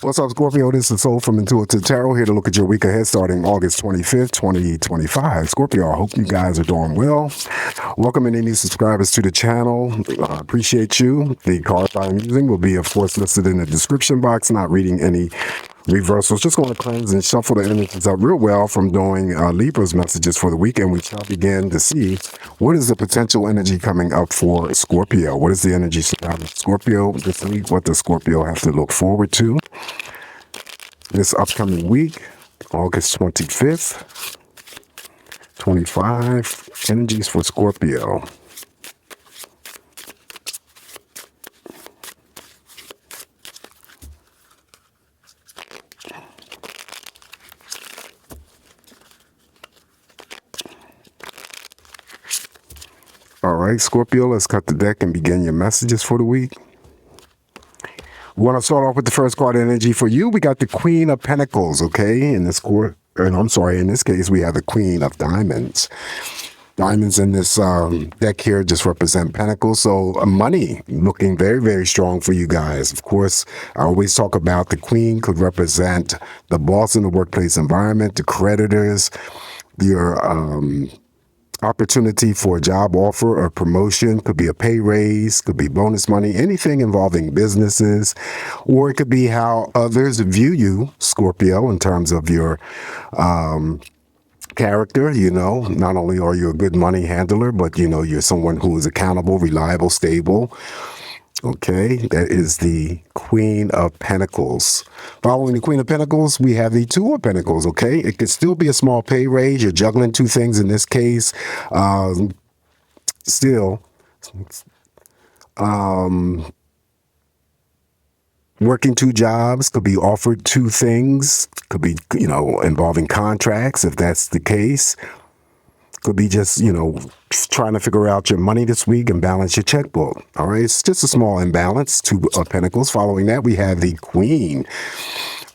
What's up, Scorpio? This is Soul from Intuitive Tarot here to look at your week ahead starting August 25th, 2025. Scorpio, I hope you guys are doing well. Welcome any new subscribers to the channel. Appreciate you. The cards I'm using will be, of course, listed in the description box. Not reading any reversals. Just going to cleanse and shuffle the energies up real well from doing Libra's messages for the week, and we shall begin to see what is the potential energy coming up for Scorpio. What is the energy surrounding Scorpio this week? What does Scorpio have to look forward to this upcoming week, August 25th, 25, energies for Scorpio. All right, Scorpio, let's cut the deck and begin your messages for the week. We want to start off with the first card energy for you. We got the Queen of Pentacles, okay? In this case, we have the Queen of Diamonds. Diamonds in this deck here just represent pentacles. So money looking very, very strong for you guys. Of course, I always talk about the queen could represent the boss in the workplace environment, the creditors, your opportunity for a job offer or promotion, could be a pay raise, could be bonus money, anything involving businesses, or it could be how others view you, Scorpio, in terms of your character. Not only are you a good money handler, but you're someone who is accountable, reliable, stable. Okay, that is the Queen of Pentacles. Following the Queen of Pentacles, we have the Two of Pentacles, okay? It could still be a small pay raise. You're juggling two things in this case. Working two jobs, could be offered two things, could be, involving contracts, if that's the case. Could be just, trying to figure out your money this week and balance your checkbook. All right, it's just a small imbalance. Two of Pentacles. Following that, we have the Queen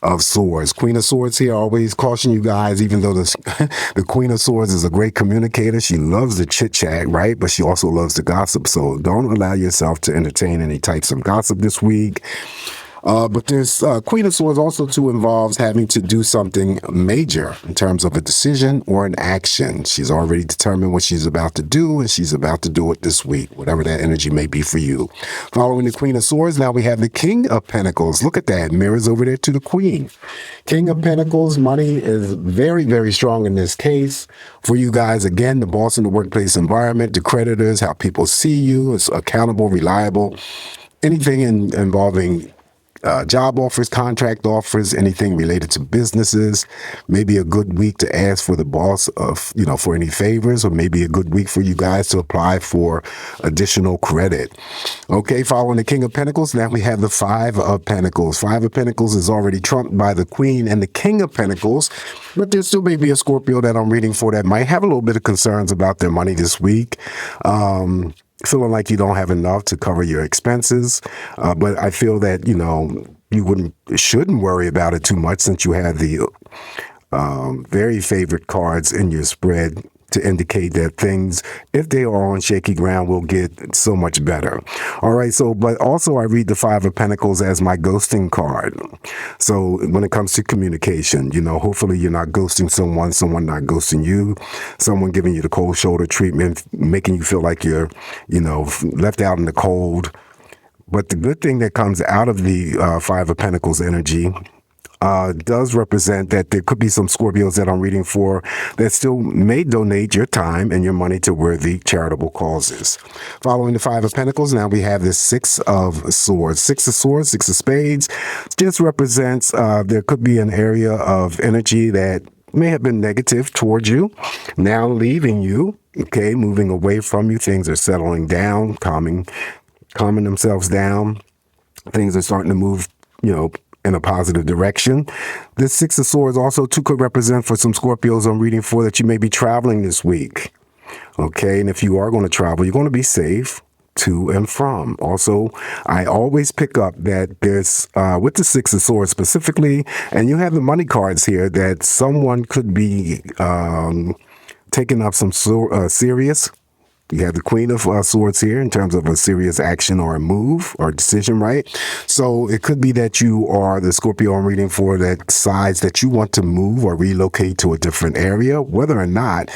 of Swords. Queen of Swords here, I always caution you guys, even though the Queen of Swords is a great communicator, she loves the chit-chat, right? But she also loves the gossip. So don't allow yourself to entertain any types of gossip this week. But there's Queen of Swords also too involves having to do something major in terms of a decision or an action. She's already determined what she's about to do, and she's about to do it this week, whatever that energy may be for you. Following the Queen of Swords, now we have the King of Pentacles. Look at that. Mirrors over there to the Queen. King of Pentacles, money is very, very strong in this case. For you guys, again, the boss in the workplace environment, the creditors, how people see you, is accountable, reliable. Anything involving job offers, contract offers, anything related to businesses. Maybe a good week to ask for the boss for any favors, or maybe a good week for you guys to apply for additional credit. Okay, following the King of Pentacles, now we have the Five of Pentacles. Five of Pentacles is already trumped by the Queen and the King of Pentacles, but there still may be a Scorpio that I'm reading for that might have a little bit of concerns about their money this week. Feeling like you don't have enough to cover your expenses. But I feel that, you shouldn't worry about it too much, since you have the very favorite cards in your spread to indicate that things, if they are on shaky ground, will get so much better. All right, but also I read the Five of Pentacles as my ghosting card. So when it comes to communication, hopefully you're not ghosting someone not ghosting you, someone giving you the cold shoulder treatment, making you feel like you're, left out in the cold. But the good thing that comes out of the Five of Pentacles energy does represent that there could be some Scorpios that I'm reading for that still may donate your time and your money to worthy charitable causes. Following the Five of Pentacles, now we have this Six of Swords. Six of Swords, Six of Spades, just represents there could be an area of energy that may have been negative towards you, now leaving you, okay, moving away from you. Things are settling down, calming themselves down. Things are starting to move, in a positive direction. This Six of Swords also too could represent for some Scorpios I'm reading for that you may be traveling this week. Okay, and if you are going to travel, you're going to be safe to and from. Also, I always pick up that there's, with the Six of Swords specifically, and you have the money cards here, that someone could be taking up some serious You have the Queen of Swords here in terms of a serious action or a move or decision, right? So it could be that you are the Scorpio I'm reading for that decides that you want to move or relocate to a different area, whether or not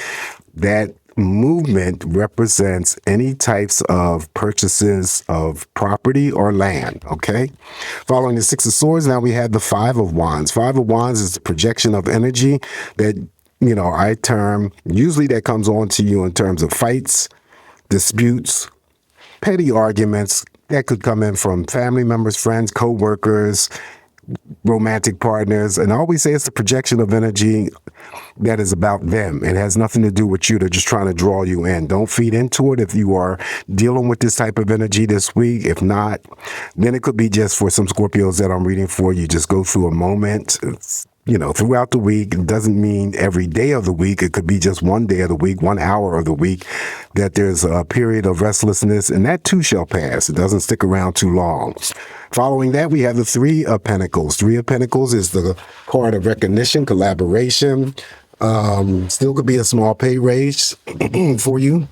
that movement represents any types of purchases of property or land, okay? Following the Six of Swords, now we have the Five of Wands. Five of Wands is the projection of energy that, I term, usually that comes on to you in terms of fights, disputes, petty arguments that could come in from family members, friends, co-workers, romantic partners. And I always say it's the projection of energy that is about them. It has nothing to do with you. They're just trying to draw you in. Don't feed into it if you are dealing with this type of energy this week. If not, then it could be just for some Scorpios that I'm reading for. You just go through a moment. Throughout the week. It doesn't mean every day of the week. It could be just one day of the week, 1 hour of the week, that there's a period of restlessness, and that too shall pass. It doesn't stick around too long. Following that, we have the Three of Pentacles. Three of Pentacles is the card of recognition, collaboration. Still could be a small pay raise for you.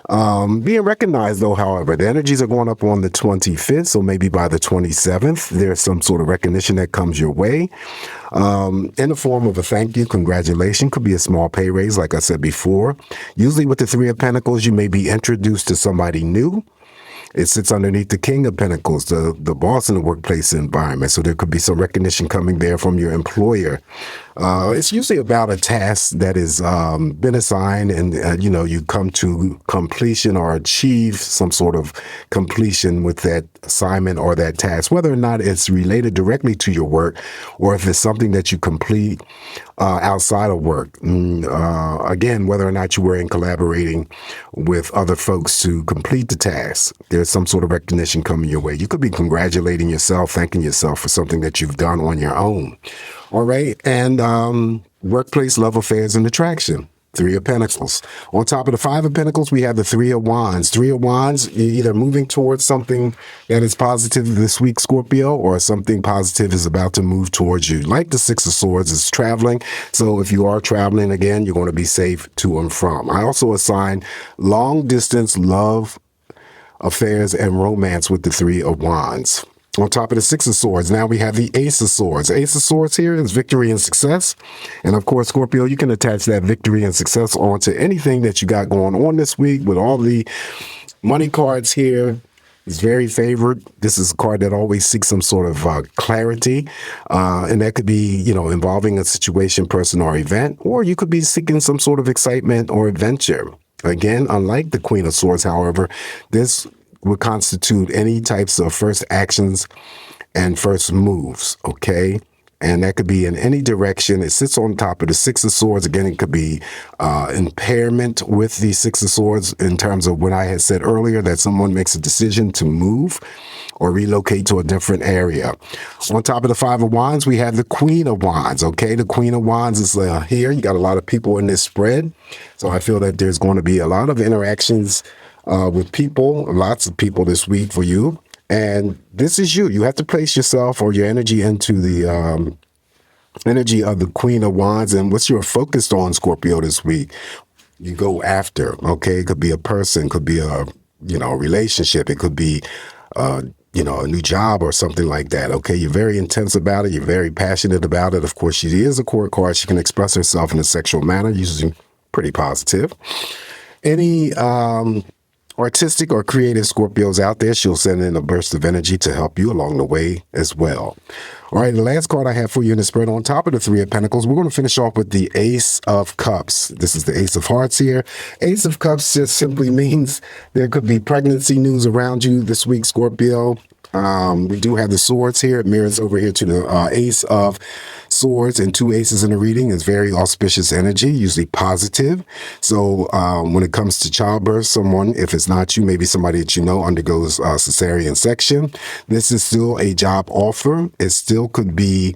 Being recognized, though, however, the energies are going up on the 25th, so maybe by the 27th, there's some sort of recognition that comes your way in the form of a thank you, congratulations. Could be a small pay raise, like I said before. Usually with the Three of Pentacles, you may be introduced to somebody new. It sits underneath the King of Pentacles, the boss in the workplace environment. So there could be some recognition coming there from your employer. It's usually about a task that is been assigned and, you come to completion or achieve some sort of completion with that assignment or that task, whether or not it's related directly to your work or if it's something that you complete outside of work. Again, whether or not you were in collaborating with other folks to complete the task, there's some sort of recognition coming your way. You could be congratulating yourself, thanking yourself for something that you've done on your own. All right. And workplace, love affairs, and attraction. Three of Pentacles. On top of the Five of Pentacles, we have the Three of Wands. Three of Wands, you're either moving towards something that is positive this week, Scorpio, or something positive is about to move towards you. Like the Six of Swords is traveling. So if you are traveling, again, you're going to be safe to and from. I also assign long distance love affairs and romance with the Three of Wands. On top of the Six of Swords, now we have the Ace of Swords. Ace of Swords here is victory and success. And of course, Scorpio, you can attach that victory and success onto anything that you got going on this week with all the money cards here. It's very favored. This is a card that always seeks some sort of clarity. And that could be, involving a situation, person, or event. Or you could be seeking some sort of excitement or adventure. Again, unlike the Queen of Swords, however, this would constitute any types of first actions and first moves, okay? And that could be in any direction. It sits on top of the Six of Swords. Again, it could be impairment with the Six of Swords in terms of what I had said earlier, that someone makes a decision to move or relocate to a different area. On top of the Five of Wands, we have the Queen of Wands, okay? The Queen of Wands is here. You got a lot of people in this spread. So I feel that there's going to be a lot of interactions with people, lots of people this week for you. And this is you. You have to place yourself or your energy into the energy of the Queen of Wands. And what's you're focused on, Scorpio, this week? You go after, okay? It could be a person, could be a relationship. It could be, a new job or something like that, okay? You're very intense about it. You're very passionate about it. Of course, she is a court card. She can express herself in a sexual manner, usually pretty positive. Any artistic or creative Scorpios out there, she'll send in a burst of energy to help you along the way as well. All right, the last card I have for you in the spread on top of the Three of Pentacles, we're going to finish off with the Ace of Cups. This is the Ace of Hearts here. Ace of Cups just simply means there could be pregnancy news around you this week, Scorpio. We do have the swords here. It mirrors over here to the Ace of Swords, and two aces in the reading is very auspicious energy, usually positive. So when it comes to childbirth, someone, if it's not you, maybe somebody that you know undergoes cesarean section. This is still a job offer. It still could be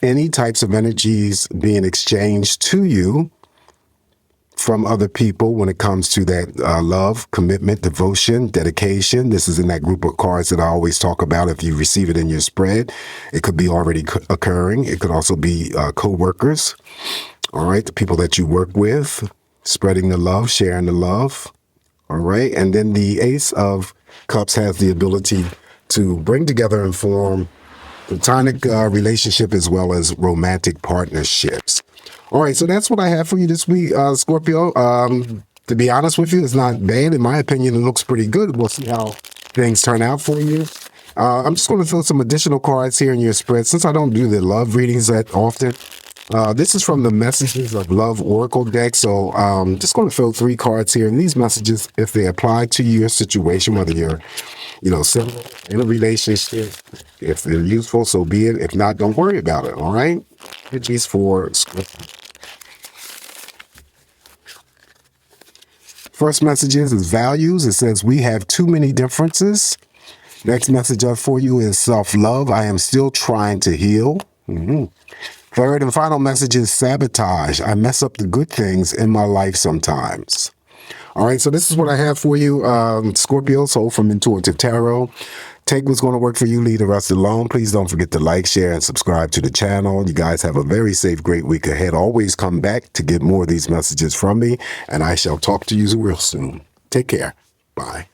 any types of energies being exchanged to you from other people when it comes to that love, commitment, devotion, dedication. This is in that group of cards that I always talk about. If you receive it in your spread, it could be already occurring. It could also be co-workers, all right, the people that you work with. spreading the love, sharing the love. All right. And then the Ace of Cups has the ability to bring together and form platonic relationship as well as romantic partnerships. All right. So that's what I have for you this week, Scorpio. To be honest with you, it's not bad. In my opinion, it looks pretty good. We'll see how things turn out for you. I'm just going to fill some additional cards here in your spread since I don't do the love readings that often. This is from the Messages of Love Oracle deck. So just going to fill 3 cards here. And these messages, if they apply to your situation, whether you're, single, in a relationship, if they're useful, so be it. If not, don't worry about it. All right? Messages for Scorpio. First messages is values. It says, we have too many differences. Next message up for you is self-love. I am still trying to heal. Third and final message is sabotage. I mess up the good things in my life sometimes. All right, so this is what I have for you, Scorpio, Soul from Intuitive Tarot. Take what's going to work for you, leave the rest alone. Please don't forget to like, share, and subscribe to the channel. You guys have a very safe, great week ahead. Always come back to get more of these messages from me, and I shall talk to you real soon. Take care. Bye.